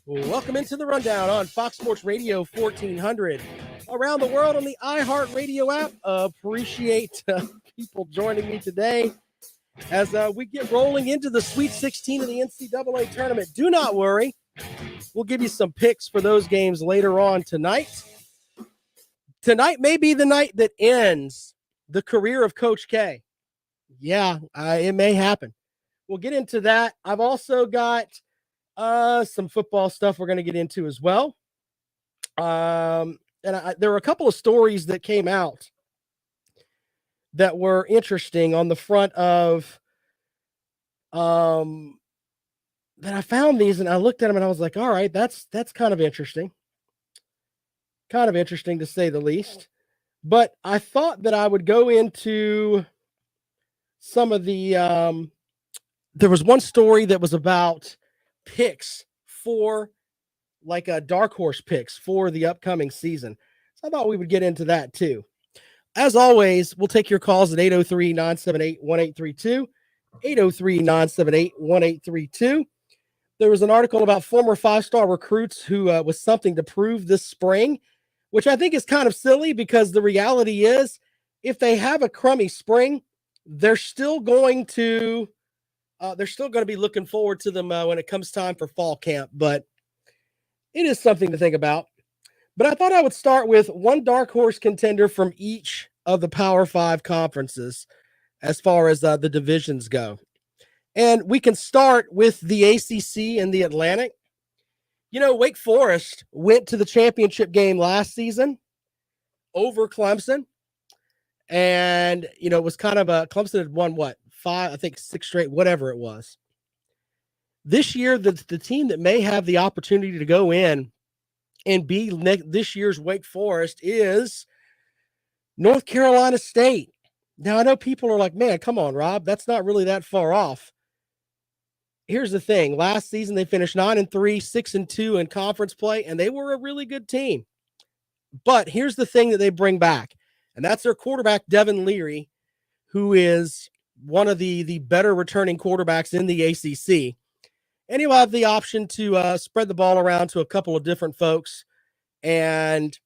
Welcome into the Rundown on Fox Sports Radio 1400. Around the world on the iHeartRadio app. Appreciate people joining me today as we get rolling into the Sweet 16 of the NCAA tournament. Do not worry. We'll give you some picks for those games later on tonight. Tonight may be the night that ends the career of Coach K. Yeah, it may happen. We'll get into that. I've also got some football stuff we're going to get into as well. There were a couple of stories that came out that were interesting on the front of that I found these and I looked at them and I was like, all right, that's kind of interesting. Kind of interesting to say the least. But I thought that I would go into some of the there was one story that was about picks for like a dark horse picks for the upcoming season. So I thought we would get into that too. As always, we'll take your calls at 803-978-1832, 803-978-1832. There was an article about former five-star recruits who was something to prove this spring, which I think is kind of silly because the reality is if they have a crummy spring, they're still going to be looking forward to them when it comes time for fall camp, but it is something to think about. But I thought I would start with one dark horse contender from each of the Power 5 conferences as far as the divisions go. And we can start with the ACC and the Atlantic. You know, Wake Forest went to the championship game last season over Clemson. And, you know, it was kind of Clemson had won 6 straight, whatever it was. This year, the team that may have the opportunity to go in and be this year's Wake Forest is North Carolina State. Now, I know people are like, man, come on, Rob. That's not really that far off. Here's the thing. Last season, they finished 9-3, 6-2 in conference play, and they were a really good team. But here's the thing that they bring back, and that's their quarterback, Devin Leary, who is one of the better returning quarterbacks in the ACC. And he'll have the option to spread the ball around to a couple of different folks. And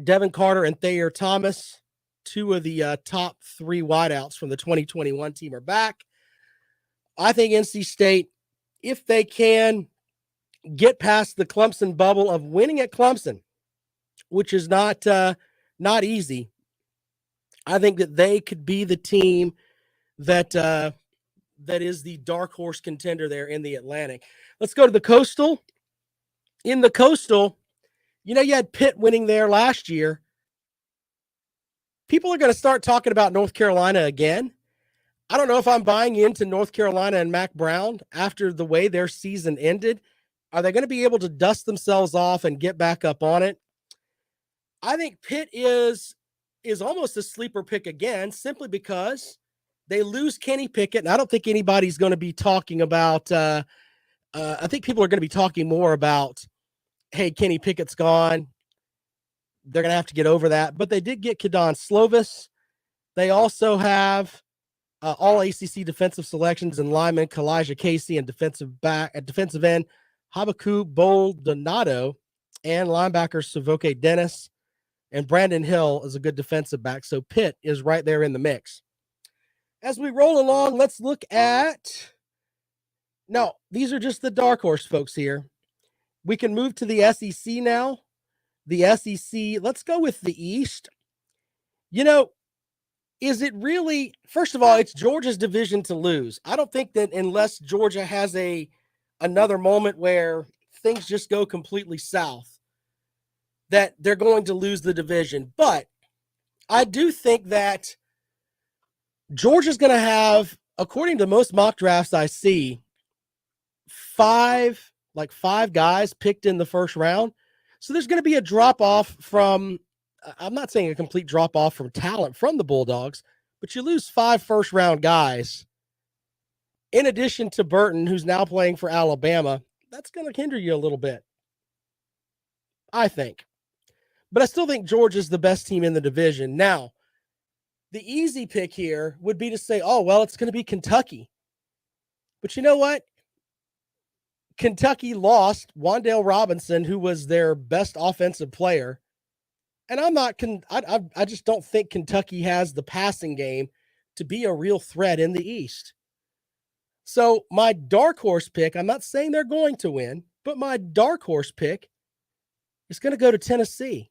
Devin Carter and Thayer Thomas, two of the top 3 wideouts from the 2021 team, are back. I think NC State, if they can get past the Clemson bubble of winning at Clemson, which is not easy, I think that they could be the team that is the dark horse contender there in the Atlantic. Let's go to the Coastal. In the Coastal, you know, you had Pitt winning there last year. People are going to start talking about North Carolina again. I don't know if I'm buying into North Carolina and Mac Brown after the way their season ended. Are they going to be able to dust themselves off and get back up on it? I think Pitt is almost a sleeper pick again, simply because they lose Kenny Pickett, and I don't think anybody's going to be talking about I think people are going to be talking more about, hey, Kenny Pickett's gone. They're going to have to get over that. But they did get Kedon Slovis. They also have all ACC defensive selections and lineman Kalijah Casey and defensive end Habakkuk Boldonato and linebacker Savoke Dennis. And Brandon Hill is a good defensive back. So Pitt is right there in the mix. As we roll along, let's look at – no, these are just the dark horse folks here. We can move to the SEC now. The SEC, let's go with the East. You know, is it really – first of all, it's Georgia's division to lose. I don't think that unless Georgia has another moment where things just go completely south, that they're going to lose the division. But I do think that Georgia's going to have, according to most mock drafts I see, five guys picked in the first round. So there's going to be a drop-off from, I'm not saying a complete drop-off from talent from the Bulldogs, but you lose 5 first-round guys. In addition to Burton, who's now playing for Alabama, that's going to hinder you a little bit, I think. But I still think Georgia's the best team in the division. Now, the easy pick here would be to say, oh, well, it's going to be Kentucky. But you know what? Kentucky lost Wan'Dale Robinson, who was their best offensive player. And I just don't think Kentucky has the passing game to be a real threat in the East. So my dark horse pick, I'm not saying they're going to win, but my dark horse pick is going to go to Tennessee.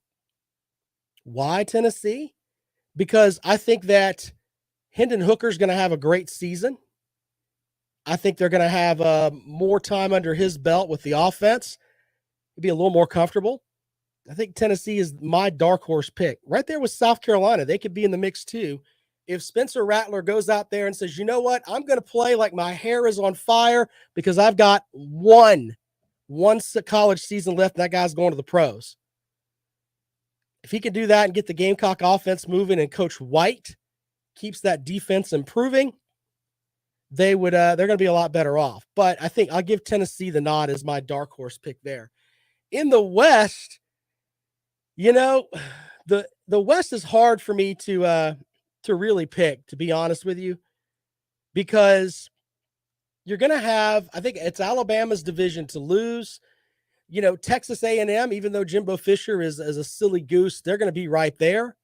Why Tennessee? Because I think that Hendon Hooker's going to have a great season. I think they're going to have more time under his belt with the offense. He'll be a little more comfortable. I think Tennessee is my dark horse pick. Right there with South Carolina. They could be in the mix too. If Spencer Rattler goes out there and says, you know what, I'm going to play like my hair is on fire because I've got one college season left, and that guy's going to the pros. If he can do that and get the Gamecock offense moving and Coach White keeps that defense improving, they're going to be a lot better off. But I think I'll give Tennessee the nod as my dark horse pick there. In the West, the West is hard for me to really pick, to be honest with you, because you're going to have, I think it's Alabama's division to lose. Texas A&M, even though Jimbo Fisher is a silly goose, they're going to be right there.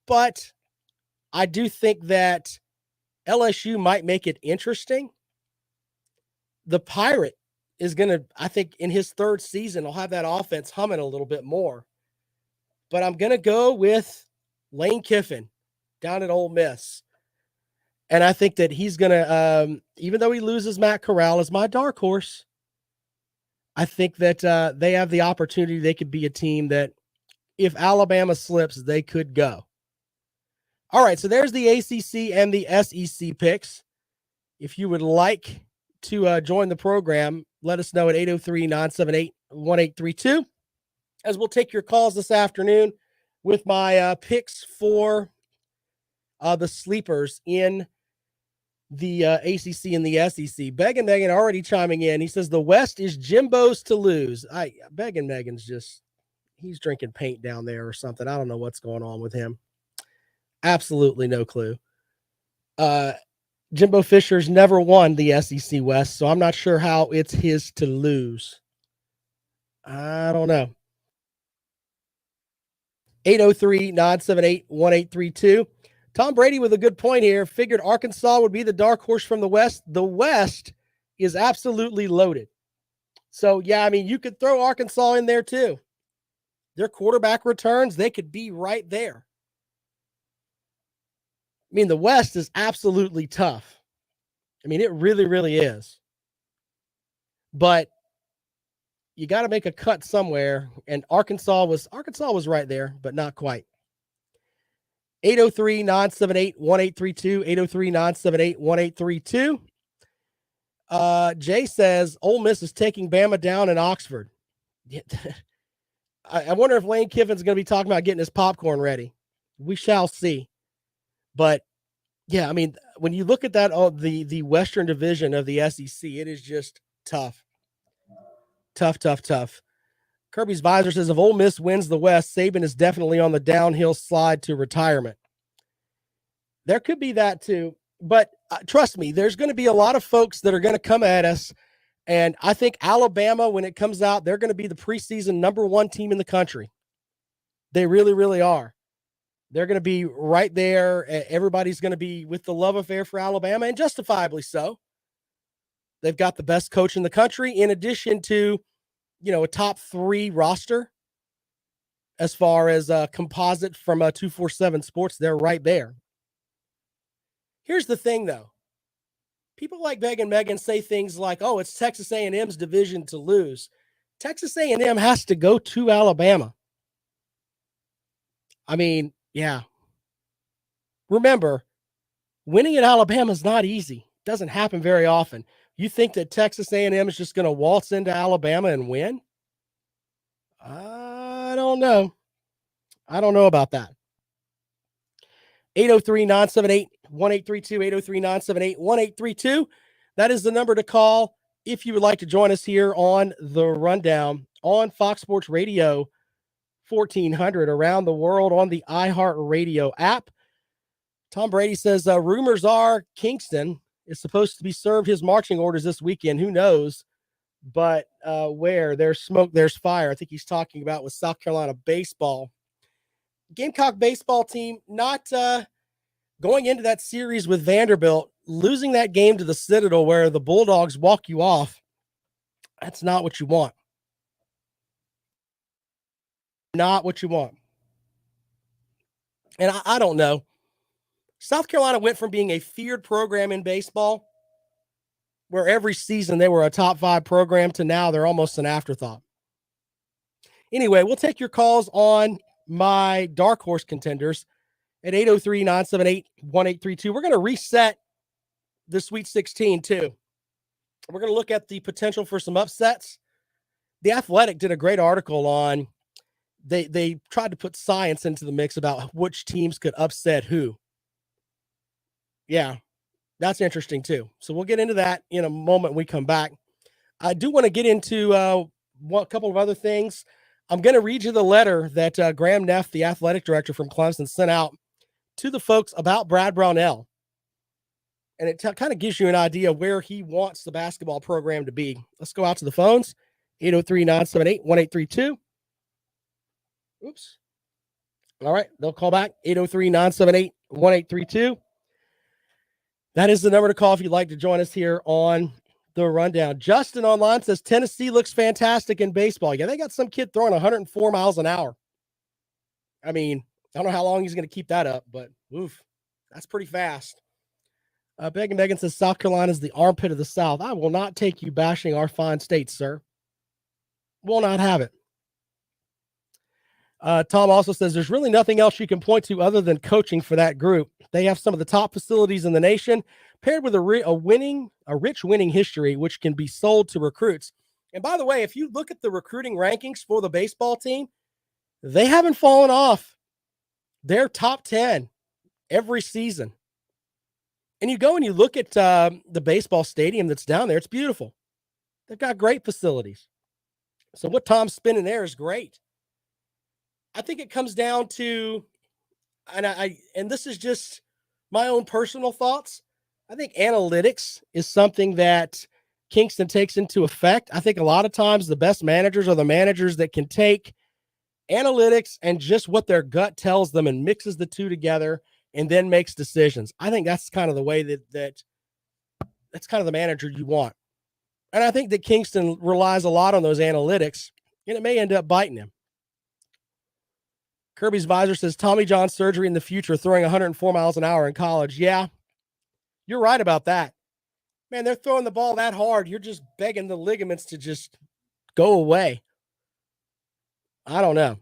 But I do think that LSU might make it interesting. The Pirate is going to, I think in his third season, will have that offense humming a little bit more. But I'm going to go with Lane Kiffin down at Ole Miss. And I think that he's going to, even though he loses Matt Corral as my dark horse, I think that they have the opportunity. They could be a team that if Alabama slips, they could go. All right, so there's the ACC and the SEC picks. If you would like to join the program, let us know at 803-978-1832, as we'll take your calls this afternoon with my picks for the sleepers in the ACC and the SEC. Beggin Megan already chiming in. He says the West is Jimbo's to lose. Beggin Megan's he's drinking paint down there or something. I don't know what's going on with him. Absolutely no clue. Jimbo Fisher's never won the SEC West, so I'm not sure how it's his to lose. I don't know. 803-978-1832. Tom Brady with a good point here. Figured Arkansas would be the dark horse from the West. The West is absolutely loaded. So, yeah, I mean, you could throw Arkansas in there too. Their quarterback returns, they could be right there. I mean, the West is absolutely tough. I mean, it really, really is. But you got to make a cut somewhere, and Arkansas was right there, but not quite. 803-978-1832, 803-978-1832. Jay says, Ole Miss is taking Bama down in Oxford. I wonder if Lane Kiffin's going to be talking about getting his popcorn ready. We shall see. But, yeah, I mean, when you look at that, the Western Division of the SEC, it is just tough. Tough. Kirby's Visor says, if Ole Miss wins the West, Saban is definitely on the downhill slide to retirement. There could be that too. But trust me, there's going to be a lot of folks that are going to come at us. And I think Alabama, when it comes out, they're going to be the preseason #1 team in the country. They really, really are. They're going to be right there. Everybody's going to be with the love affair for Alabama, and justifiably so. They've got the best coach in the country, in addition to, a top 3 roster as far as a composite from 247 Sports. They're right there. Here's the thing, though. People like Beggin Megan say things like, oh, it's Texas A&M's division to lose. Texas A&M has to go to Alabama. I mean, yeah. Remember, winning at Alabama is not easy. It doesn't happen very often. You think that Texas A&M is just going to waltz into Alabama and win? I don't know. I don't know about that. 803-978-1832, 803-978-1832. That is the number to call if you would like to join us here on The Rundown on Fox Sports Radio 1400 around the world on the iHeartRadio app. Tom Brady says rumors are Kingston is supposed to be served his marching orders this weekend. Who knows? but where there's smoke, there's fire. I think he's talking about with South Carolina baseball. Gamecock baseball team not going into that series with Vanderbilt, losing that game to the Citadel where the Bulldogs walk you off. That's not what you want. Not what you want. And I don't know. South Carolina went from being a feared program in baseball, where every season they were a top 5 program, to now they're almost an afterthought. Anyway, we'll take your calls on my dark horse contenders at 803-978-1832. We're going to reset the Sweet 16 too. We're going to look at the potential for some upsets. The Athletic did a great article on, they tried to put science into the mix about which teams could upset who. Yeah, that's interesting too. So we'll get into that in a moment when we come back. I do want to get into a couple of other things. I'm going to read you the letter that Graham Neff, the athletic director from Clemson, sent out to the folks about Brad Brownell. And it kind of gives you an idea where he wants the basketball program to be. Let's go out to the phones, 803-978-1832. Oops. All right, they'll call back, 803-978-1832. That is the number to call if you'd like to join us here on the rundown. Justin online says Tennessee looks fantastic in baseball. Yeah, they got some kid throwing 104 miles an hour. I mean, I don't know how long he's going to keep that up, but oof, that's pretty fast. Megan says South Carolina is the armpit of the South. I will not take you bashing our fine state, sir. Will not have it. Tom also says there's really nothing else you can point to other than coaching for that group. They have some of the top facilities in the nation, paired with a rich winning history, which can be sold to recruits. And by the way, if you look at the recruiting rankings for the baseball team, they haven't fallen off. They're top 10 every season. And you go and you look at the baseball stadium that's down there. It's beautiful. They've got great facilities. So what Tom's spinning there is great. I think it comes down to, and this is just my own personal thoughts. I think analytics is something that Kingston takes into effect. I think a lot of times the best managers are the managers that can take analytics and just what their gut tells them and mixes the two together and then makes decisions. I think that's kind of the way that's kind of the manager you want. And I think that Kingston relies a lot on those analytics, and it may end up biting him. Kirby's Visor says Tommy John surgery in the future, throwing 104 miles an hour in college. Yeah, you're right about that. Man, they're throwing the ball that hard. You're just begging the ligaments to just go away. I don't know.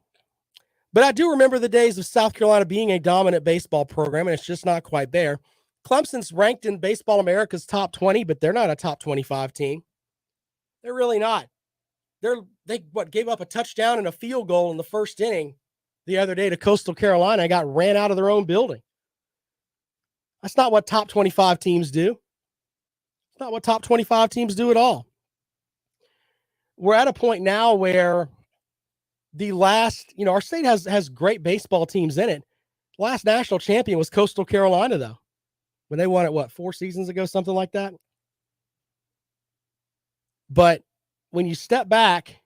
But I do remember the days of South Carolina being a dominant baseball program, and it's just not quite there. Clemson's ranked in Baseball America's top 20, but they're not a top 25 team. They're really not. They gave up a touchdown and a field goal in the first inning the other day to Coastal Carolina and got ran out of their own building. That's not what top 25 teams do. It's not what top 25 teams do at all. We're at a point now where the last, our state has great baseball teams in it. The last national champion was Coastal Carolina, though, when they won it, 4 seasons ago, something like that. But when you step back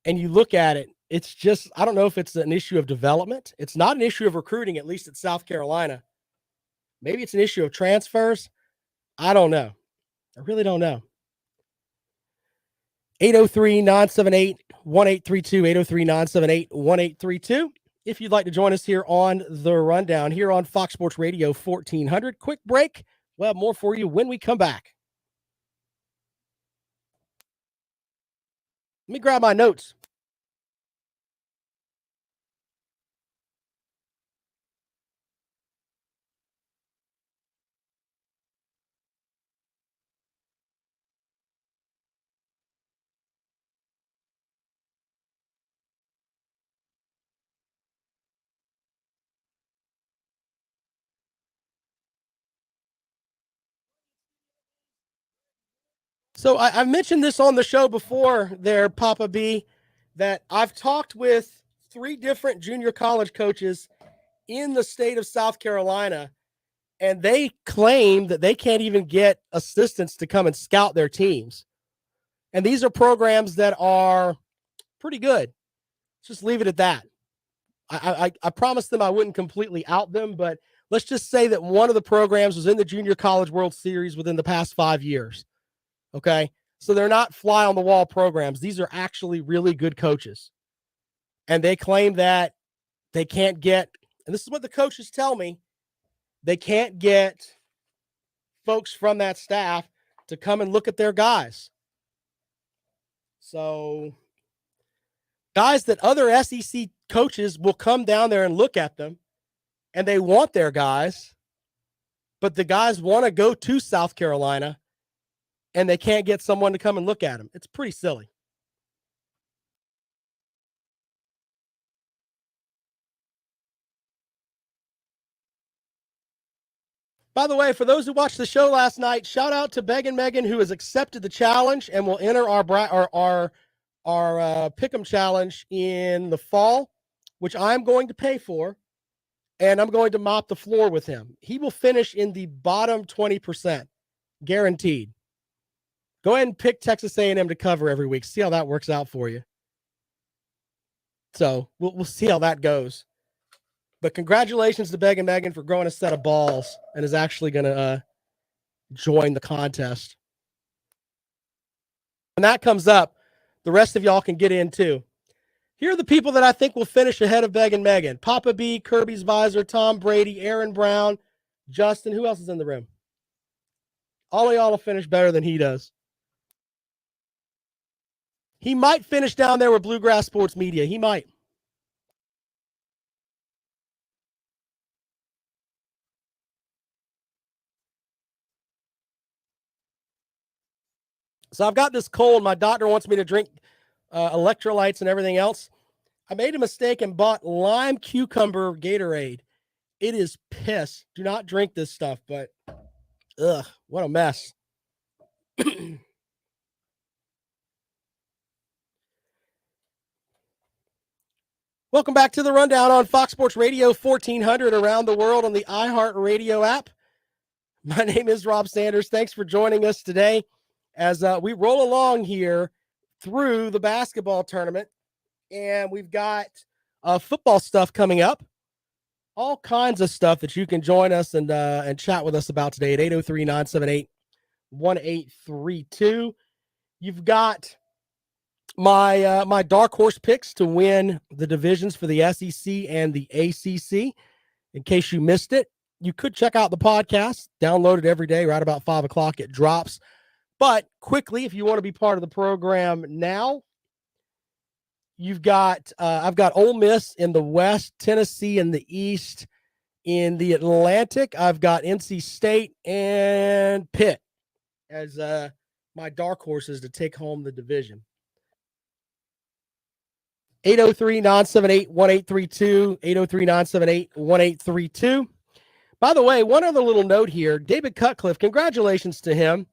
and you look at it, it's just, I don't know if it's an issue of development. It's not an issue of recruiting, at least at South Carolina. Maybe it's an issue of transfers. I don't know. I really don't know. 803-978-1832, 803-978-1832. If you'd like to join us here on The Rundown, here on Fox Sports Radio 1400. Quick break. We'll have more for you when we come back. Let me grab my notes. So I mentioned this on the show before there, Papa B, that I've talked with 3 different junior college coaches in the state of South Carolina, and they claim that they can't even get assistants to come and scout their teams. And these are programs that are pretty good. Let's just leave it at that. I promised them I wouldn't completely out them, but let's just say that one of the programs was in the Junior College World Series within the past 5 years. Okay. So they're not fly on the wall programs. These are actually really good coaches. And they claim that they can't get, and this is what the coaches tell me, they can't get folks from that staff to come and look at their guys. So guys that other SEC coaches will come down there and look at them, and they want their guys, but the guys want to go to South Carolina, and they can't get someone to come and look at them. It's pretty silly. By the way, for those who watched the show last night, shout out to Beggin' Megan, who has accepted the challenge and will enter our Pick'em challenge in the fall, which I'm going to pay for, and I'm going to mop the floor with him. He will finish in the bottom 20%, guaranteed. Go ahead and pick Texas A&M to cover every week. See how that works out for you. So we'll see how that goes. But congratulations to Beggin' Megan for growing a set of balls and is actually going to join the contest. When that comes up, the rest of y'all can get in too. Here are the people that I think will finish ahead of Beggin' Megan. Papa B, Kirby's Visor, Tom Brady, Aaron Brown, Justin. Who else is in the room? All of y'all will finish better than he does. He might finish down there with Bluegrass Sports Media. He might. So I've got this cold. My doctor wants me to drink electrolytes and everything else. I made a mistake and bought lime cucumber Gatorade. It is piss. Do not drink this stuff, but ugh, what a mess. Welcome back to the Rundown on Fox Sports Radio 1400 around the world on the iHeartRadio app. My name is Rob Sanders. Thanks for joining us today as we roll along here through the basketball tournament. And we've got football stuff coming up. All kinds of stuff that you can join us and chat with us about today at 803-978-1832. You've got my dark horse picks to win the divisions for the SEC and the ACC. In case you missed it, you could check out the podcast, download it every day, right about 5 o'clock. It drops. But quickly, if you want to be part of the program now, you've got I've got Ole Miss in the West, Tennessee in the East. In the Atlantic, I've got NC State and Pitt as my dark horses to take home the division. 803-978-1832, 803-978-1832. By the way, one other little note here, David Cutcliffe, congratulations to him,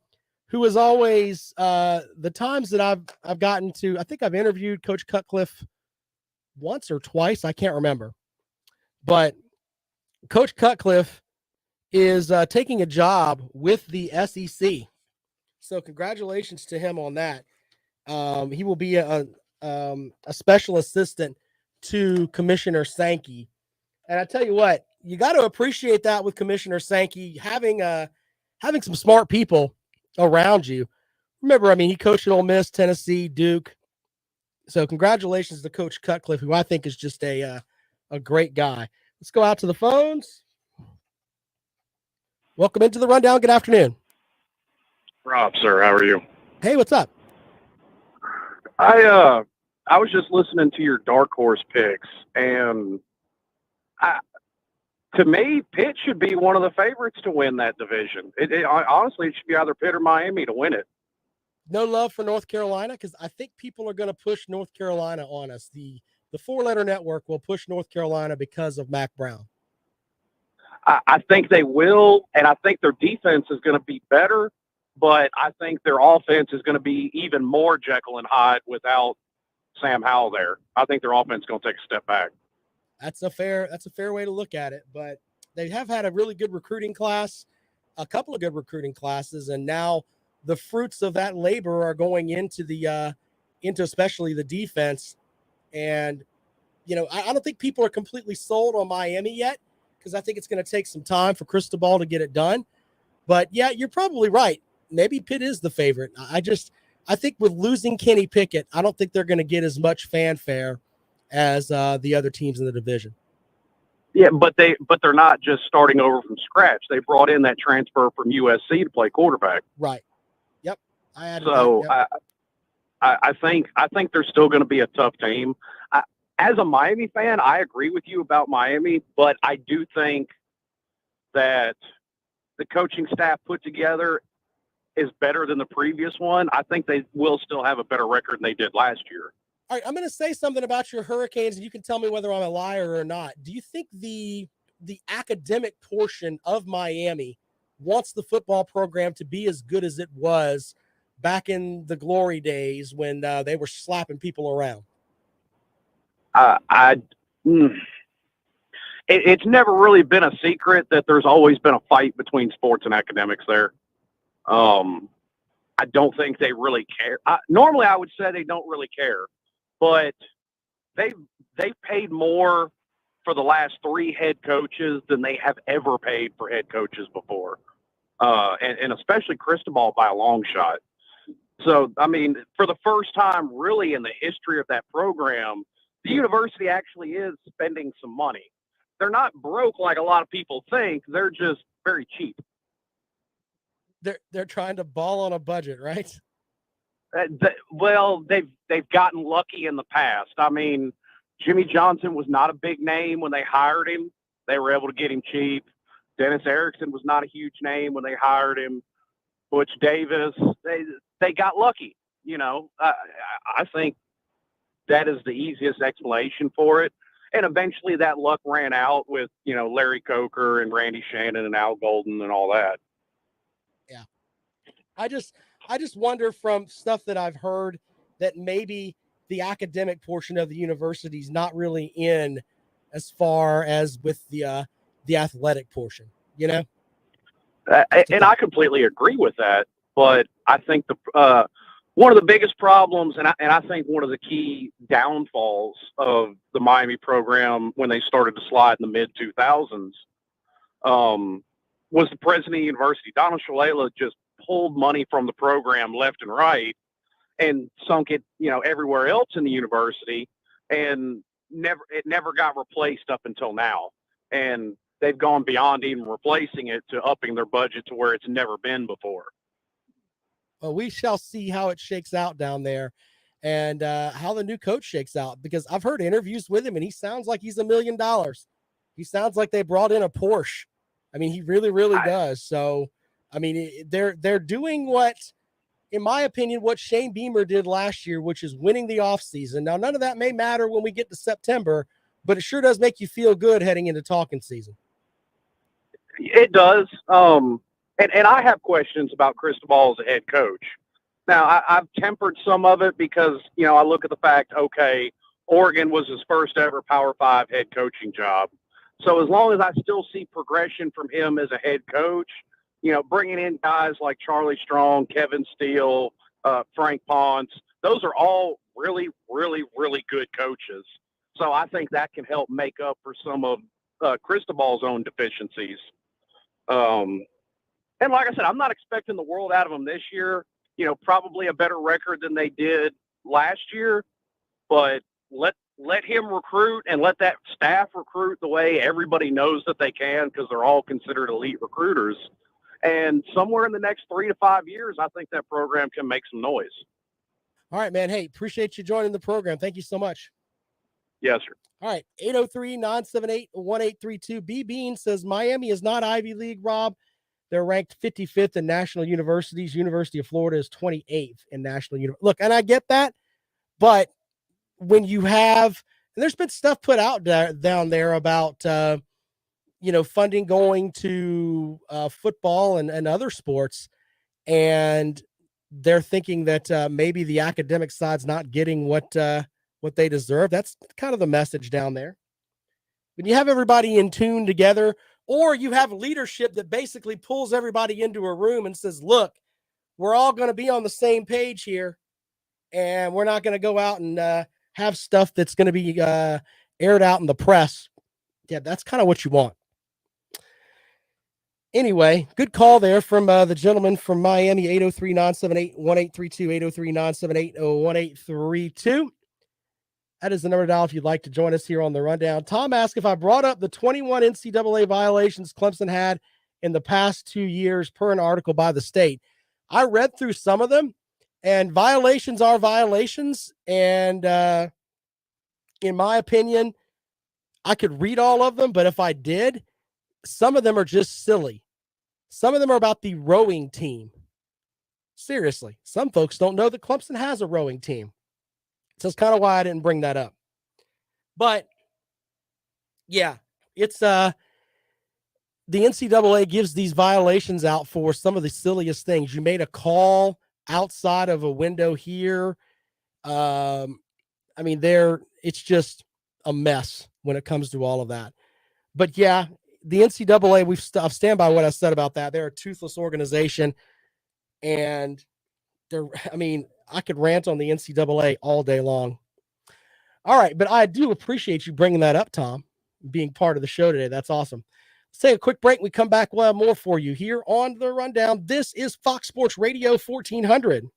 who is always the times that I've gotten to, I think I've interviewed Coach Cutcliffe once or twice, I can't remember. But Coach Cutcliffe is taking a job with the SEC. So congratulations to him on that. He will be a special assistant to Commissioner Sankey. And I tell you what, you got to appreciate that with Commissioner Sankey, having some smart people around you. Remember, I mean, he coached at Ole Miss, Tennessee, Duke. So congratulations to Coach Cutcliffe, who I think is just a great guy. Let's go out to the phones. Welcome into the Rundown. Good afternoon. Rob, sir, how are you? Hey, what's up? I was just listening to your dark horse picks, and to me, Pitt should be one of the favorites to win that division. Honestly, it should be either Pitt or Miami to win it. No love for North Carolina, because I think people are going to push North Carolina on us. The four-letter network will push North Carolina because of Mac Brown. I think they will, and I think their defense is going to be better, but I think their offense is going to be even more Jekyll and Hyde without Sam Howell there. I think their offense is going to take a step back. That's a fair way to look at it, but they have had a really good recruiting class, a couple of good recruiting classes, and now the fruits of that labor are going into into especially the defense. And, I don't think people are completely sold on Miami yet, because I think it's going to take some time for Cristobal to get it done. But yeah, you're probably right. Maybe Pitt is the favorite. I think with losing Kenny Pickett, I don't think they're going to get as much fanfare as the other teams in the division. Yeah, but they're not just starting over from scratch. They brought in that transfer from USC to play quarterback. Right. Yep. I added so that. Yep. I think they're still going to be a tough team. As a Miami fan, I agree with you about Miami, but I do think that the coaching staff put together is better than the previous one. I think they will still have a better record than they did last year. All right, I'm going to say something about your Hurricanes, and you can tell me whether I'm a liar or not. Do you think the academic portion of Miami wants the football program to be as good as it was back in the glory days when they were slapping people around? It's never really been a secret that there's always been a fight between sports and academics there. I don't think they really care. Normally, I would say they don't really care, but they've paid more for the last 3 head coaches than they have ever paid for head coaches before, and especially Cristobal by a long shot. So, I mean, for the first time really in the history of that program, the university actually is spending some money. They're not broke like a lot of people think. They're just very cheap. They're trying to ball on a budget, right? Well, they've gotten lucky in the past. I mean, Jimmy Johnson was not a big name when they hired him. They were able to get him cheap. Dennis Erickson was not a huge name when they hired him. Butch Davis, they got lucky. I think that is the easiest explanation for it. And eventually that luck ran out with, Larry Coker and Randy Shannon and Al Golden and all that. Yeah. I just wonder from stuff that I've heard that maybe the academic portion of the university is not really in as far as with the athletic portion, And I completely agree with that. But I think one of the biggest problems, and I think one of the key downfalls of the Miami program when they started to slide in the mid-2000s was the president of the university. Donald Shalala just pulled money from the program left and right and sunk it, everywhere else in the university, and it never got replaced up until now. And they've gone beyond even replacing it to upping their budget to where it's never been before. Well, we shall see how it shakes out down there and how the new coach shakes out, because I've heard interviews with him and he sounds like he's $1 million. He sounds like they brought in a Porsche. I mean, he really, really does. So, I mean, they're doing what, in my opinion, what Shane Beamer did last year, which is winning the offseason. Now, none of that may matter when we get to September, but it sure does make you feel good heading into talking season. It does. And I have questions about Cristobal as a head coach. Now, I've tempered some of it because, I look at the fact, okay, Oregon was his first ever Power 5 head coaching job. So as long as I still see progression from him as a head coach, bringing in guys like Charlie Strong, Kevin Steele, Frank Ponce, those are all really, really, really good coaches. So I think that can help make up for some of Cristobal's own deficiencies. And like I said, I'm not expecting the world out of them this year. Probably a better record than they did last year, but let him recruit and let that staff recruit the way everybody knows that they can, because they're all considered elite recruiters. And somewhere in the next 3 to 5 years, I think that program can make some noise. All right, man. Hey, appreciate you joining the program. Thank you so much. Yes, sir. All right, 803-978-1832. B. Bean says Miami is not Ivy League, Rob. They're ranked 55th in national universities. University of Florida is 28th in national universities. Look, and I get that, but when you have, and there's been stuff put out down there about, funding going to football and other sports, and they're thinking that maybe the academic side's not getting what they deserve. That's kind of the message down there. When you have everybody in tune together, or you have leadership that basically pulls everybody into a room and says, look, we're all going to be on the same page here, and we're not going to go out and have stuff that's going to be aired out in the press. Yeah, that's kind of what you want. Anyway, good call there from the gentleman from Miami, 803-978-1832, 803-978-1832. That is the number to dial if you'd like to join us here on the rundown. Tom asked if I brought up the 21 NCAA violations Clemson had in the past 2 years per an article by the state. I read through some of them, and violations are violations. And in my opinion, I could read all of them, but if I did, some of them are just silly. Some of them are about the rowing team. Seriously, some folks don't know that Clemson has a rowing team. So that's kind of why I didn't bring that up. But yeah, it's the NCAA gives these violations out for some of the silliest things. You made a call outside of a window here. I mean, it's just a mess when it comes to all of that. But yeah, the NCAA, I stand by what I said about that. They're a toothless organization, and I could rant on the NCAA all day long. All right, but I do appreciate you bringing that up, Tom, being part of the show today. That's awesome. Let's take a quick break. We come back, we'll have more for you here on The Rundown. This is Fox Sports Radio 1400.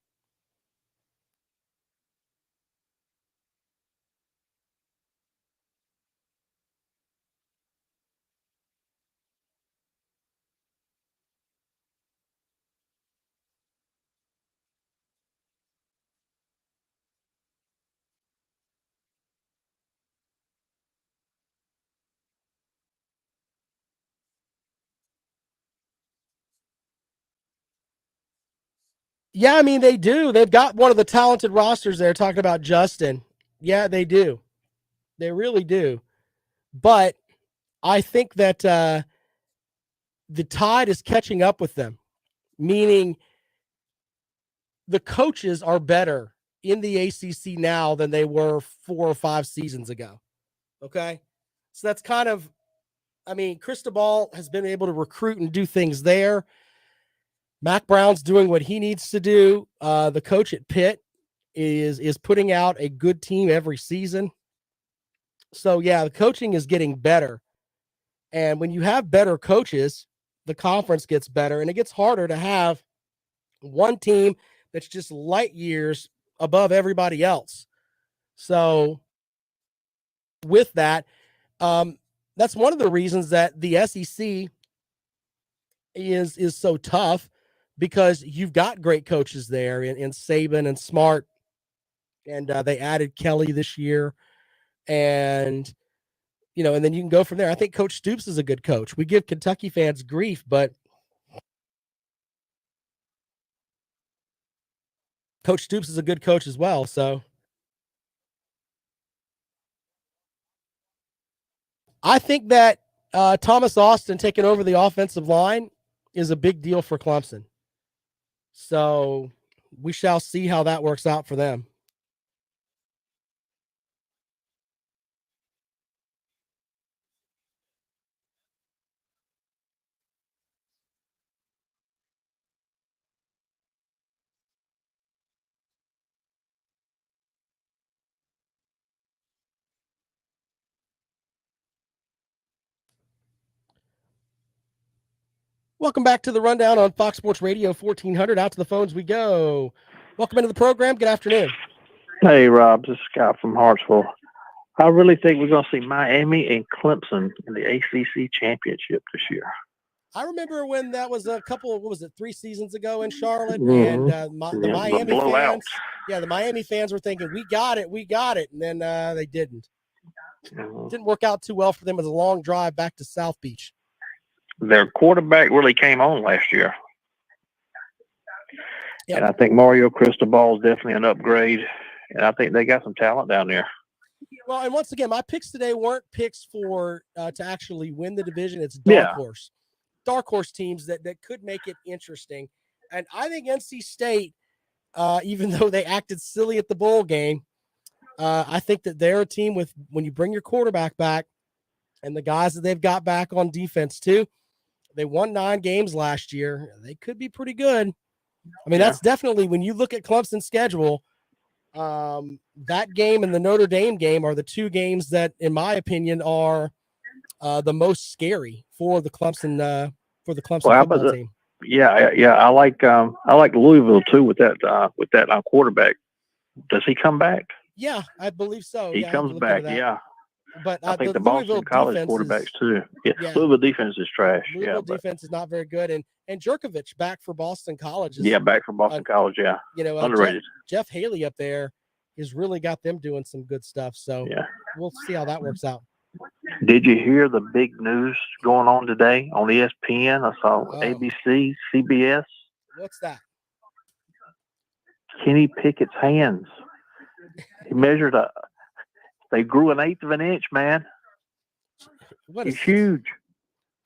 Yeah, I mean, they do. They've got one of the talented rosters there, talking about Justin. Yeah, they do. They really do. But I think that the tide is catching up with them, meaning the coaches are better in the ACC now than they were 4 or 5 seasons ago. Okay? So that's kind of, Cristobal has been able to recruit and do things there. Mac Brown's doing what he needs to do. The coach at Pitt is putting out a good team every season. So, yeah, the coaching is getting better. And when you have better coaches, the conference gets better, and it gets harder to have one team that's just light years above everybody else. So with that, that's one of the reasons that the SEC is so tough, because you've got great coaches there in Saban and Smart, and they added Kelly this year, and and then you can go from there. I think Coach Stoops is a good coach. We give Kentucky fans grief, but Coach Stoops is a good coach as well. So I think that Thomas Austin taking over the offensive line is a big deal for Clemson. So we shall see how that works out for them. Welcome back to the Rundown on Fox Sports Radio 1400. Out to the phones we go. Welcome into the program. Good afternoon. Hey, Rob. This is Scott from Hartsville. I really think we're going to see Miami and Clemson in the ACC championship this year. I remember when that was a couple, 3 seasons ago in Charlotte, Mm-hmm. and the Miami fans, the Miami fans were thinking, we got it, and then they didn't. Mm-hmm. Didn't work out too well for them. It was a long drive back to South Beach. Their quarterback really came on last year. Yep. And I think Mario Cristobal is definitely an upgrade, and I think they got some talent down there. Well, and once again, my picks today weren't picks for to actually win the division. It's dark horse teams that could make it interesting. And I think NC State, even though they acted silly at the bowl game, I think that they're a team with, when you bring your quarterback back and the guys that they've got back on defense too, they won 9 games last year. They could be pretty good. I mean, that's definitely, when you look at Clemson's schedule, that game and the Notre Dame game are the two games that, in my opinion, are the most scary for the Clemson football team. Yeah. I like Louisville too with that quarterback. Does he come back? Yeah, I believe so. He comes back. Yeah. But I think the Louisville Boston College defense quarterbacks too. yeah. Louisville defense is trash. Louisville defense is not very good, and Jerkovich back for Boston College. Back for Boston College. Yeah, underrated. Jeff Haley up there has really got them doing some good stuff. So we'll see how that works out. Did you hear the big news going on today on ESPN? I saw ABC, CBS. What's that? Kenny Pickett's hands. He measured they grew 1/8 of an inch, man. He's huge.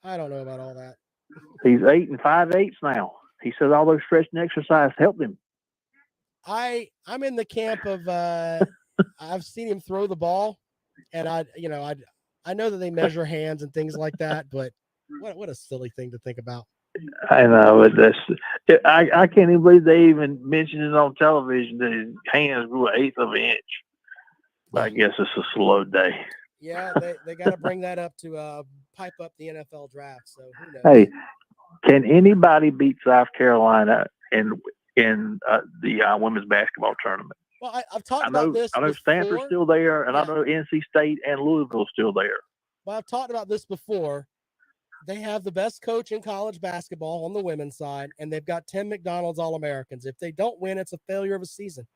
I don't know about all that. He's 8 5/8 now. He says all those stretching exercises helped him. I'm in the camp of I've seen him throw the ball, and I know that they measure hands and things like that, but what a silly thing to think about. I know, but I can't even believe they even mentioned it on television that his hands grew 1/8 of an inch. I guess it's a slow day. Yeah, they got to bring that up to pipe up the NFL draft. So who knows? Hey, can anybody beat South Carolina in the women's basketball tournament? Well, I've talked about this. I know before. Stanford's still there, and I know NC State and Louisville's still there. Well, I've talked about this before. They have the best coach in college basketball on the women's side, and they've got 10 McDonald's All-Americans. If they don't win, it's a failure of a season.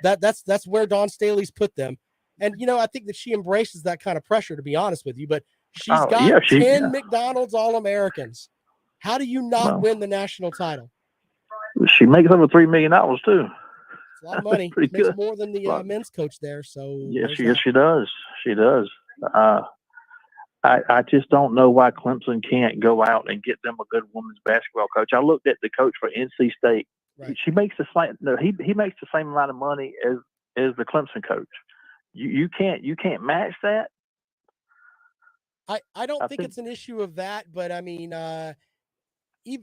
That's where Dawn Staley's put them. And, I think that she embraces that kind of pressure, to be honest with you. But she's got 10 McDonald's All-Americans. How do you not win the national title? She makes over $3 million, too. It's a lot of money. Makes good. More than the men's coach there. So she does. She does. I just don't know why Clemson can't go out and get them a good women's basketball coach. I looked at the coach for NC State. Right. She makes the same. No, he makes the same amount of money as the Clemson coach. You can't match that. I don't think it's an issue of that, but I mean,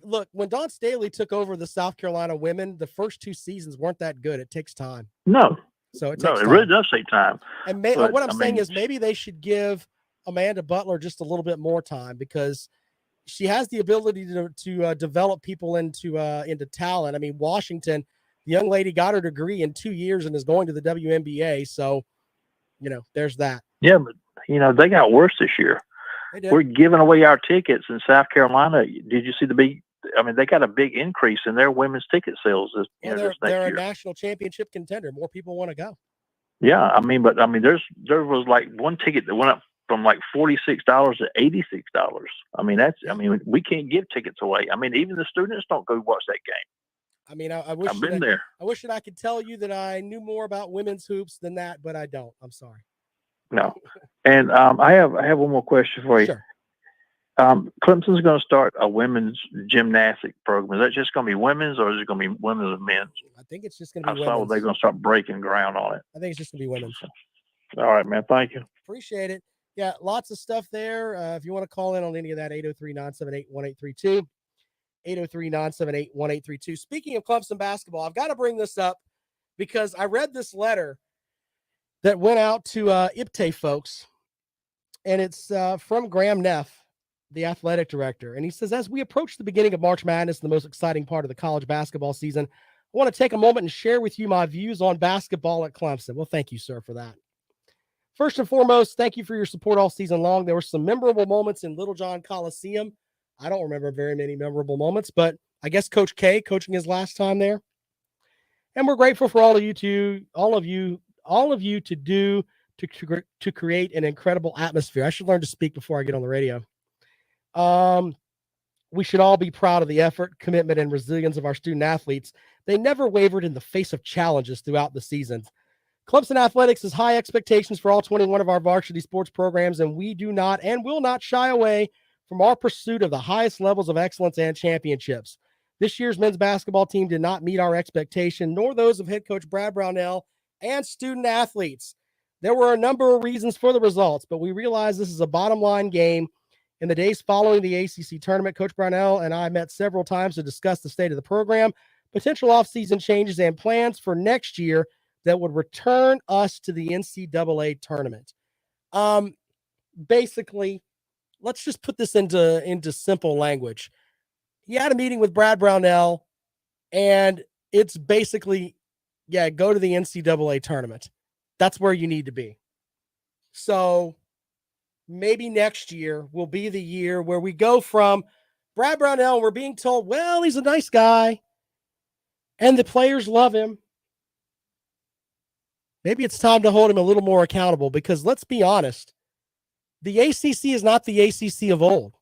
look, when Dawn Staley took over the South Carolina women, the first 2 seasons weren't that good. It takes time. No, so it takes time. Really does take time. And what I'm saying is maybe they should give Amanda Butler just a little bit more time, because she has the ability to develop people into talent. I mean, Washington, the young lady got her degree in 2 years and is going to the WNBA. So, there's that. Yeah, but they got worse this year. We're giving away our tickets in South Carolina. Did you see the big? I mean, they got a big increase in their women's ticket sales this next year. They're a national championship contender. More people want to go. Yeah, I mean, there was like one ticket that went up from like $46 to $86. I mean, we can't give tickets away. I mean, even the students don't go watch that game. I mean, I wish I've been there. I wish that I could tell you that I knew more about women's hoops than that, but I don't. I'm sorry. No. And I have one more question for you. Sure. Clemson's going to start a women's gymnastic program. Is that just going to be women's, or is it going to be women's and men's? I think it's just going to be women's. I saw they're going to start breaking ground on it. I think it's just going to be women's. All right, man. Thank you. Appreciate it. Yeah, lots of stuff there. If you want to call in on any of that, 803-978-1832. 803-978-1832. Speaking of Clemson basketball, I've got to bring this up because I read this letter that went out to IPTE folks, and it's from Graham Neff, the athletic director. And he says, as we approach the beginning of March Madness, the most exciting part of the college basketball season, I want to take a moment and share with you my views on basketball at Clemson. Well, thank you, sir, for that. First and foremost, thank you for your support all season long. There were some memorable moments in Littlejohn Coliseum. I don't remember very many memorable moments, but I guess Coach K coaching his last time there. And we're grateful for all of you to create an incredible atmosphere. I should learn to speak before I get on the radio. We should all be proud of the effort, commitment, and resilience of our student athletes. They never wavered in the face of challenges throughout the season. Clemson Athletics has high expectations for all 21 of our varsity sports programs, and we do not and will not shy away from our pursuit of the highest levels of excellence and championships. This year's men's basketball team did not meet our expectation, nor those of head coach Brad Brownell and student athletes. There were a number of reasons for the results, but we realize this is a bottom line game, In the days following the ACC tournament, Coach Brownell and I met several times to discuss the state of the program, potential offseason changes, and plans for next year that would return us to the NCAA tournament. Basically, let's just put this into simple language. He had a meeting with Brad Brownell, and it's basically, go to the NCAA tournament. That's where you need to be. So maybe next year will be the year where we go from Brad Brownell, we're being told, well, he's a nice guy, and the players love him. Maybe it's time to hold him a little more accountable, because let's be honest, the ACC is not the ACC of old.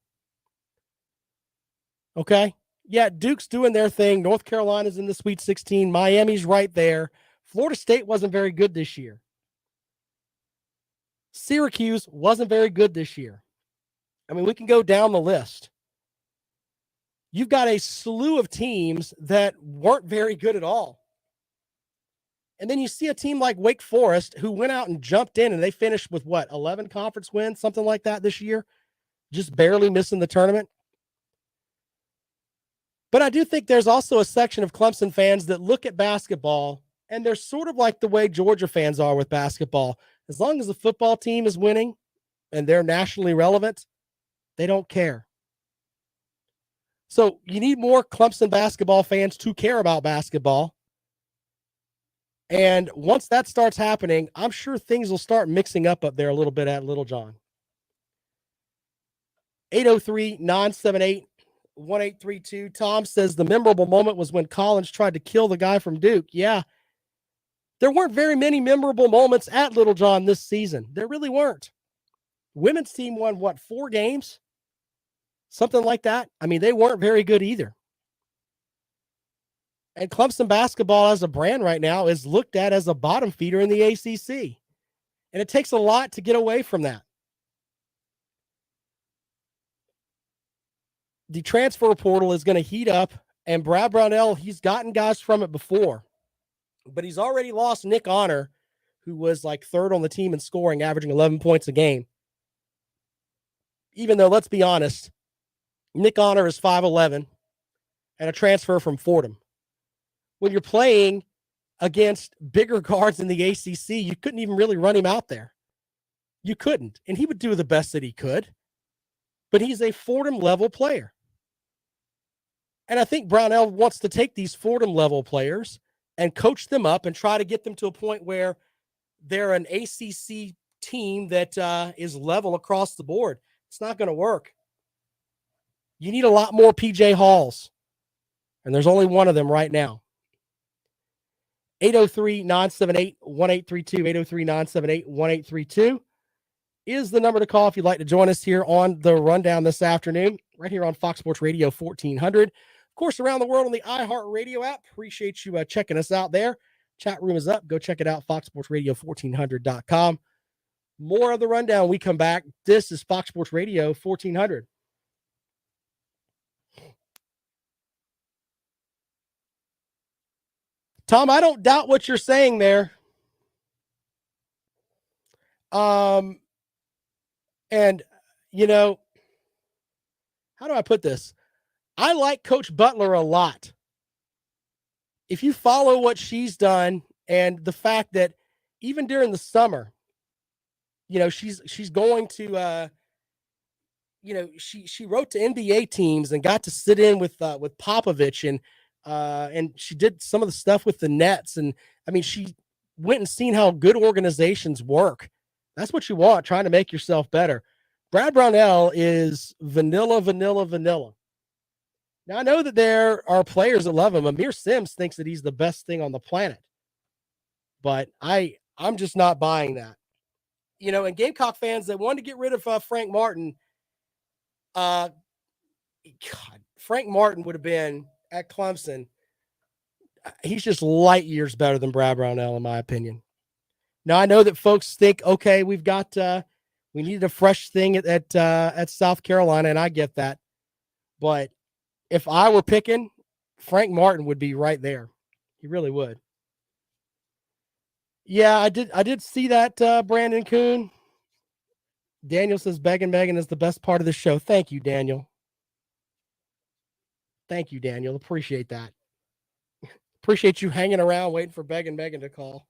Okay? Yeah, Duke's doing their thing. North Carolina's in the Sweet 16. Miami's right there. Florida State wasn't very good this year. Syracuse wasn't very good this year. I mean, we can go down the list. You've got a slew of teams that weren't very good at all. And then you see a team like Wake Forest who went out and jumped in, and they finished with 11 conference wins, something like that this year, just barely missing the tournament. But I do think there's also a section of Clemson fans that look at basketball, and they're sort of like the way Georgia fans are with basketball. As long as the football team is winning and they're nationally relevant, they don't care. So you need more Clemson basketball fans to care about basketball. And once that starts happening, I'm sure things will start mixing up there a little bit at Little John. 803-978-1832. Tom says the memorable moment was when Collins tried to kill the guy from Duke. Yeah. There weren't very many memorable moments at Little John this season. There really weren't. Women's team won, 4 games? Something like that. I mean, they weren't very good either. And Clemson basketball as a brand right now is looked at as a bottom feeder in the ACC. And it takes a lot to get away from that. The transfer portal is going to heat up, and Brad Brownell, he's gotten guys from it before. But he's already lost Nick Honor, who was like third on the team in scoring, averaging 11 points a game. Even though, let's be honest, Nick Honor is 5'11" and a transfer from Fordham. When you're playing against bigger guards in the ACC, you couldn't even really run him out there. You couldn't. And he would do the best that he could. But he's a Fordham-level player. And I think Brownell wants to take these Fordham-level players and coach them up and try to get them to a point where they're an ACC team that is level across the board. It's not going to work. You need a lot more PJ Halls. And there's only one of them right now. 803-978-1832, 803-978-1832 is the number to call if you'd like to join us here on the Rundown this afternoon, right here on Fox Sports Radio 1400. Of course, around the world on the iHeartRadio app. Appreciate you checking us out there. Chat room is up. Go check it out, foxsportsradio1400.com. More of the Rundown when we come back. This is Fox Sports Radio 1400. Tom, I don't doubt what you're saying there. And, how do I put this? I like Coach Butler a lot. If you follow what she's done and the fact that even during the summer, she's going to, she wrote to NBA teams and got to sit in with Popovich and she did some of the stuff with the Nets. And I mean, she went and seen how good organizations work. That's what you want, trying to make yourself better. Brad Brownell is vanilla. Now, I know that there are players that love him. Amir Sims thinks that he's the best thing on the planet. But I'm just not buying that. And Gamecock fans that wanted to get rid of Frank Martin, Frank Martin would have been at Clemson. He's just light years better than Brad Brownell, in my opinion. Now, I know that folks think, okay, we needed a fresh thing at South Carolina, and I get that. But if I were picking, Frank Martin would be right there. He really would. Yeah, I did see that, Brandon Kuhn. Daniel says begging is the best part of the show. Thank you, Daniel. Thank you, Daniel. Appreciate that. Appreciate you hanging around waiting for begging to call.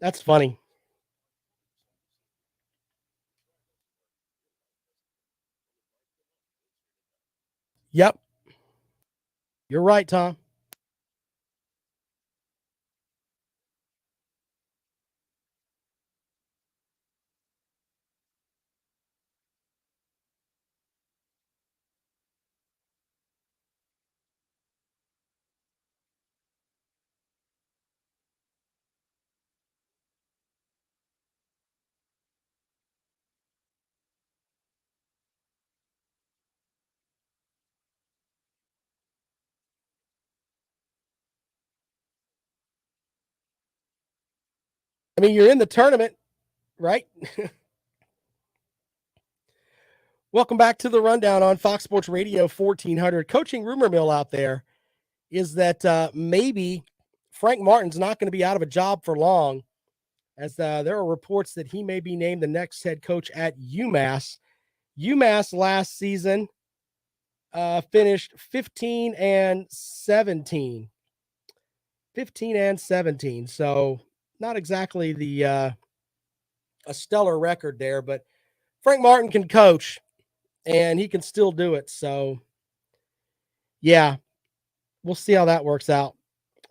That's funny. Yep. You're right, Tom. I mean, you're in the tournament, right? Welcome back to the rundown on Fox Sports Radio 1400. Coaching rumor mill out there is that maybe Frank Martin's not going to be out of a job for long, as there are reports that he may be named the next head coach at UMass. UMass last season finished 15-17. 15-17. So not exactly the a stellar record there, but Frank Martin can coach and he can still do it. So yeah, we'll see how that works out.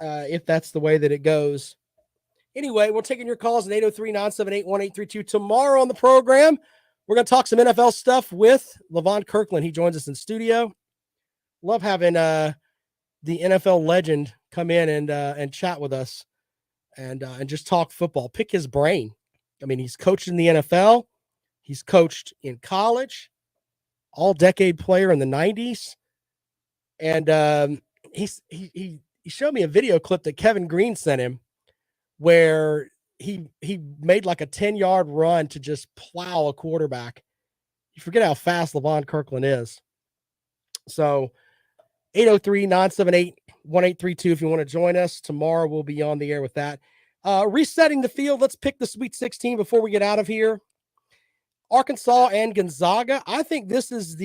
If that's the way that it goes. Anyway, we're taking your calls at 803-978-1832. Tomorrow on the program, we're going to talk some NFL stuff with Levon Kirkland. He joins us in studio. Love having the NFL legend come in and chat with us and just talk football, pick his brain. I mean, he's coached in the NFL. He's coached in college, all-decade player in the 90s. And he showed me a video clip that Kevin Green sent him where he made like a 10-yard run to just plow a quarterback. You forget how fast Levon Kirkland is. So 803-978-1832 if you want to join us. Tomorrow we'll be on the air with that. Resetting the field. Let's pick the Sweet 16 before we get out of here. Arkansas and Gonzaga. I think this is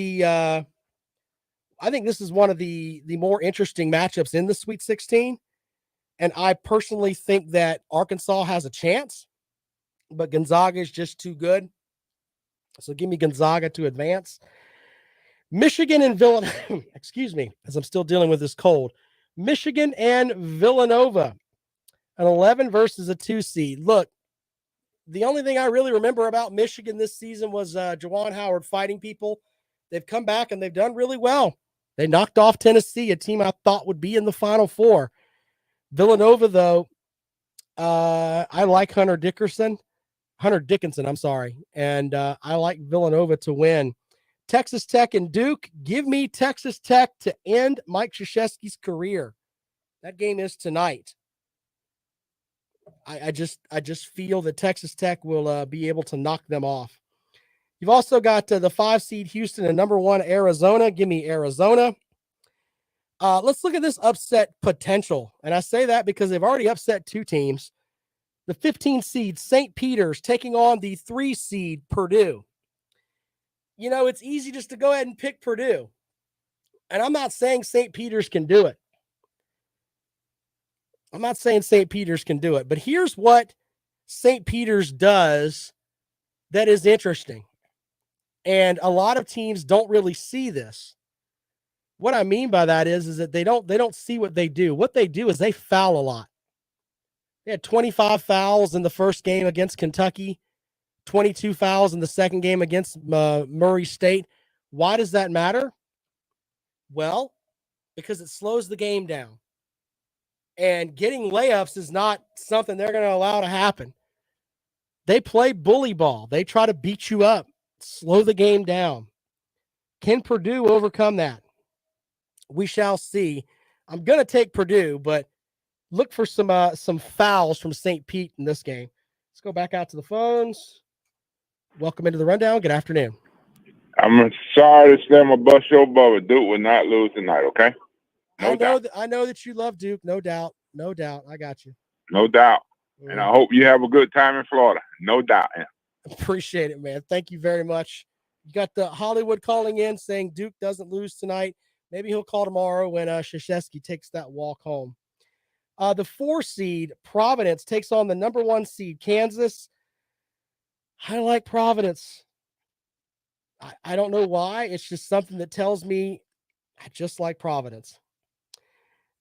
one of the more interesting matchups in the Sweet 16. And I personally think that Arkansas has a chance, but Gonzaga is just too good. So give me Gonzaga to advance. Michigan and Villanova, excuse me, as I'm still dealing with this cold. Michigan and Villanova, an 11 versus a 2 seed. Look, the only thing I really remember about Michigan this season was Juwan Howard fighting people. They've come back and they've done really well. They knocked off Tennessee, a team I thought would be in the Final Four. Villanova, though, I like Hunter Dickinson, I'm sorry. And I like Villanova to win. Texas Tech and Duke. Give me Texas Tech to end Mike Krzyzewski's career. That game is tonight. I just feel that Texas Tech will be able to knock them off. You've also got the 5 seed Houston and number 1 Arizona. Give me Arizona. Let's look at this upset potential. And I say that because they've already upset 2 teams. The 15 seed St. Peter's taking on the 3 seed Purdue. You know, it's easy just to go ahead and pick Purdue. And I'm not saying St. Peter's can do it. But here's what St. Peter's does that is interesting. And a lot of teams don't really see this. What I mean by that is that they don't see what they do. What they do is they foul a lot. They had 25 fouls in the first game against Kentucky, 22 fouls in the second game against Murray State. Why does that matter? Well, because it slows the game down. And getting layups is not something they're going to allow to happen. They play bully ball. They try to beat you up, slow the game down. Can Purdue overcome that? We shall see. I'm going to take Purdue, but look for some fouls from St. Pete in this game. Let's go back out to the phones. Welcome into the rundown. Good afternoon. I'm sorry to slam a bust your bubble. Duke will not lose tonight, okay? I know that you love Duke, no doubt. I got you. No doubt. And I hope you have a good time in Florida. No doubt. Appreciate it, man. Thank you very much. You got the Hollywood calling in saying Duke doesn't lose tonight. Maybe he'll call tomorrow when Krzyzewski takes that walk home. The 4 seed, Providence, takes on the number 1 seed, Kansas. I like Providence. I don't know why. It's just something that tells me I just like Providence.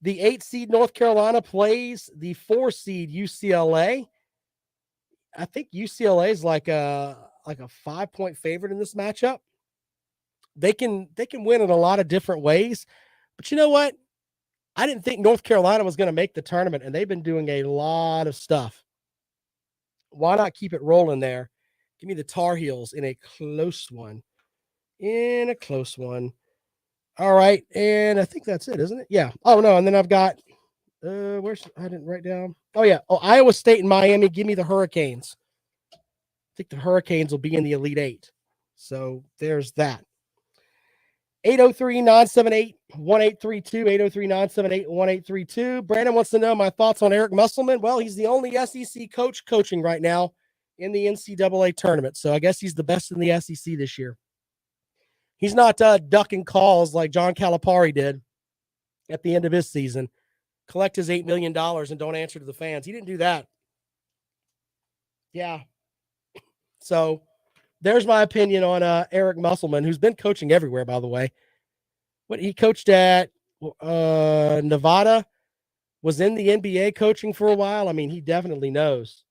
The 8 seed, North Carolina, plays the 4 seed, UCLA. I think UCLA is like a 5-point favorite in this matchup. They can win in a lot of different ways. But you know what? I didn't think North Carolina was going to make the tournament, and they've been doing a lot of stuff. Why not keep it rolling there? Give me the Tar Heels in a close one. All right, and I think that's it, isn't it? Yeah. Oh, no, and then I've got I didn't write down. Oh, yeah. Oh, Iowa State and Miami. Give me the Hurricanes. I think the Hurricanes will be in the Elite 8. So there's that. 803-978-1832, 803-978-1832. Brandon wants to know my thoughts on Eric Musselman. Well, he's the only SEC coach coaching right now in the NCAA tournament. So I guess he's the best in the SEC this year. He's not ducking calls like John Calipari did at the end of his season. Collect his $8 million and don't answer to the fans. He didn't do that. Yeah. So there's my opinion on Eric Musselman, who's been coaching everywhere, by the way. What he coached at Nevada, was in the NBA coaching for a while. I mean, he definitely knows.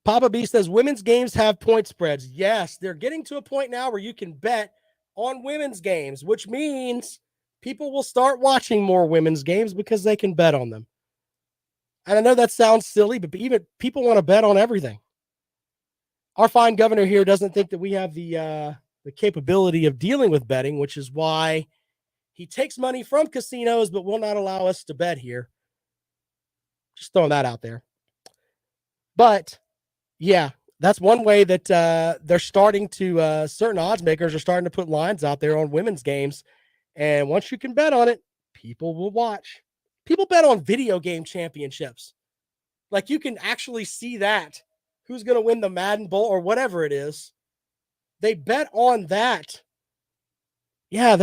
Papa B says women's games have point spreads. Yes, they're getting to a point now where you can bet on women's games, which means people will start watching more women's games because they can bet on them. And I know that sounds silly, but even people want to bet on everything. Our fine governor here doesn't think that we have the capability of dealing with betting, which is why he takes money from casinos but will not allow us to bet here. Just throwing that out there. But yeah, that's one way that they're starting to, certain odds makers are starting to put lines out there on women's games. And once you can bet on it, people will watch. People bet on video game championships. Like you can actually see that. Who's going to win the Madden Bowl or whatever it is. They bet on that. Yeah,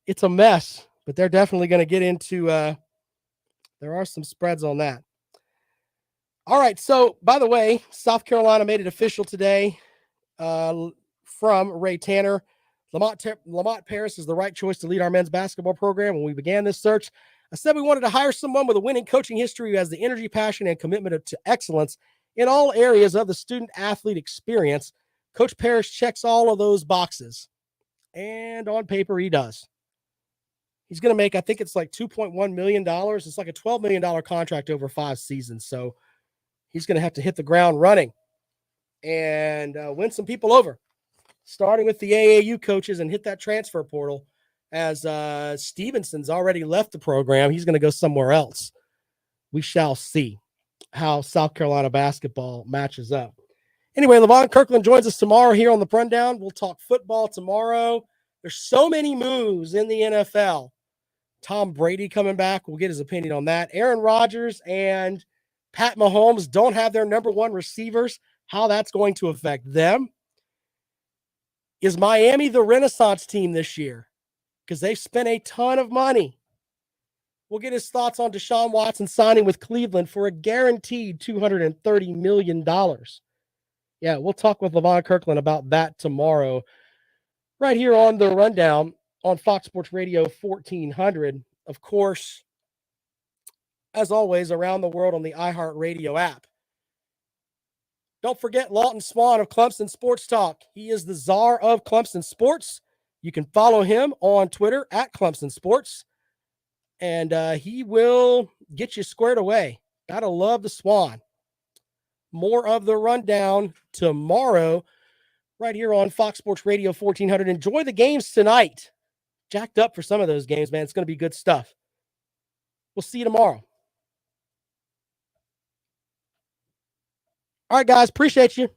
it's a mess, but they're definitely going to get into, there are some spreads on that. All right. So, by the way, South Carolina made it official today from Ray Tanner. Lamont Paris is the right choice to lead our men's basketball program. When we began this search, I said we wanted to hire someone with a winning coaching history who has the energy, passion, and commitment to excellence in all areas of the student-athlete experience. Coach Paris checks all of those boxes. And on paper, he does. He's going to make, I think it's like $2.1 million. It's like a $12 million contract over 5 seasons. So he's going to have to hit the ground running and win some people over, starting with the AAU coaches and hit that transfer portal. As Stevenson's already left the program, he's going to go somewhere else. We shall see how South Carolina basketball matches up. Anyway, Levon Kirkland joins us tomorrow here on the Rundown. We'll talk football tomorrow. There's so many moves in the NFL. Tom Brady coming back. We'll get his opinion on that. Aaron Rodgers and Pat Mahomes don't have their number 1 receivers. How that's going to affect them. Is Miami the Renaissance team this year? Because they've spent a ton of money. We'll get his thoughts on Deshaun Watson signing with Cleveland for a guaranteed $230 million. Yeah, we'll talk with Levon Kirkland about that tomorrow, right here on the Rundown on Fox Sports Radio 1400. Of course, as always, around the world on the iHeartRadio app. Don't forget Lawton Swan of Clemson Sports Talk. He is the czar of Clemson Sports. You can follow him on Twitter at Clemson Sports, and he will get you squared away. Gotta love the Swan. More of the Rundown tomorrow, right here on Fox Sports Radio 1400. Enjoy the games tonight. Jacked up for some of those games, man. It's going to be good stuff. We'll see you tomorrow. All right, guys. Appreciate you.